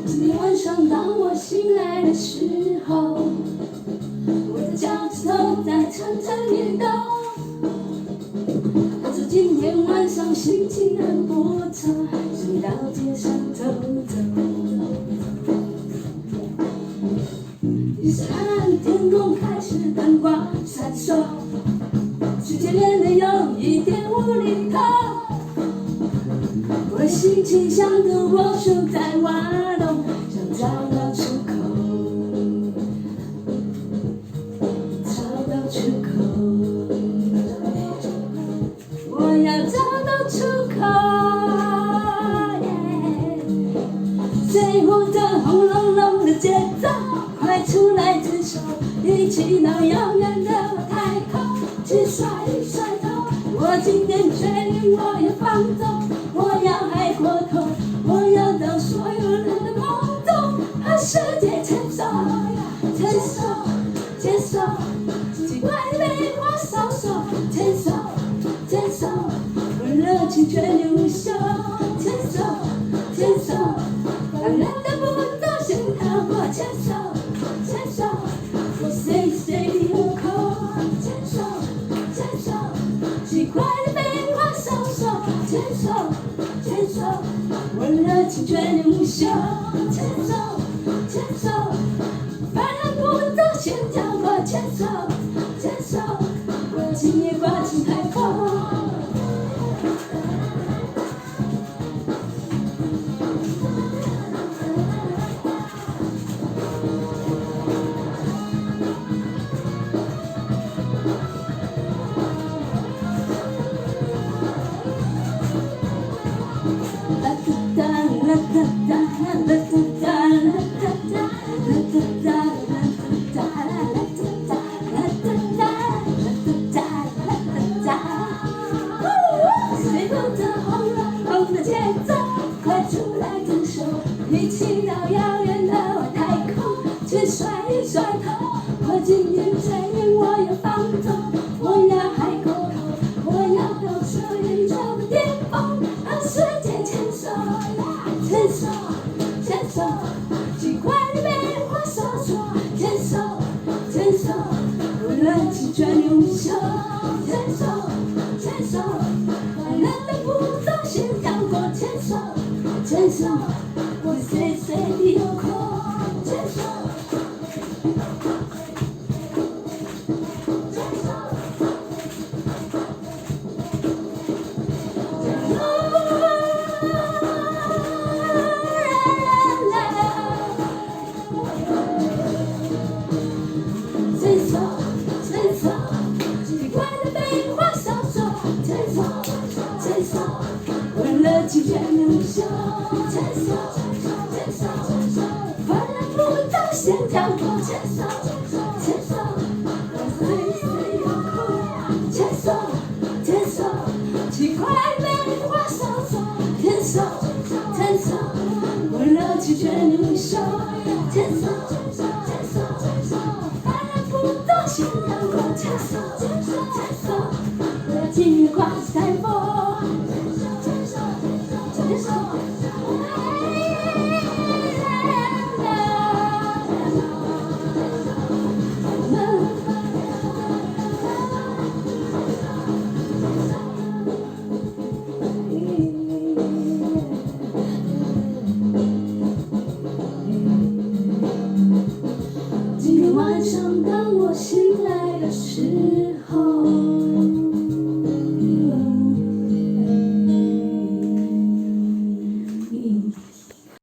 今天晚上当我醒来的时候，我的脚趾头在层层移动。他说今天晚上心情很不错，想到街上走走。一闪，天空开始灯光闪烁，世界变得有一点无厘头。我的心情像个魔术在挖洞，想找到出口，找到出口，我要找到出口。随我这轰隆隆的节奏，快出来自首，一起到遥远的太空去甩一甩头。我今天决定，我要放纵，我要嗨过头，我要到所有人的梦中和世界牵手，牵手，牵手，奇怪的梅花扫手，牵手，牵手，我热情却无休，牵手，牵手，让人的步骤心跳过，牵手，牵手，我随随你入口，牵手，牵手，奇怪的梅花扫手，牵手，牵手，我热情却无休，牵手，牵手，把人步骤心跳过，牵手，牵手，我今夜刮起台风。随着这轰隆隆的节奏，快出来自首，一起到遥远的外太空去甩一甩头。我今天决定，我要放纵，我要嗨过头，我要到这宇宙的巅峰，和世界牵手，牵手，牵手，奇怪的梅花扫帚，牵手，牵手，我热情却无休，牵手，牵手，让人的步骤心跳过，牵手，牵手，我随随你有空，牵手。牵手，牵手，奇怪的梅花扫帚，牵手，牵手，我热情却无休，牵手，牵手，把人步骤心跳过，牵手，牵手，我随随有空，牵手，牵手，奇怪的梅花扫帚，牵手，牵手，我热情却无休，牵手，牵手，把人步骤心跳过，牵手，牵手，我今夜刮起台风。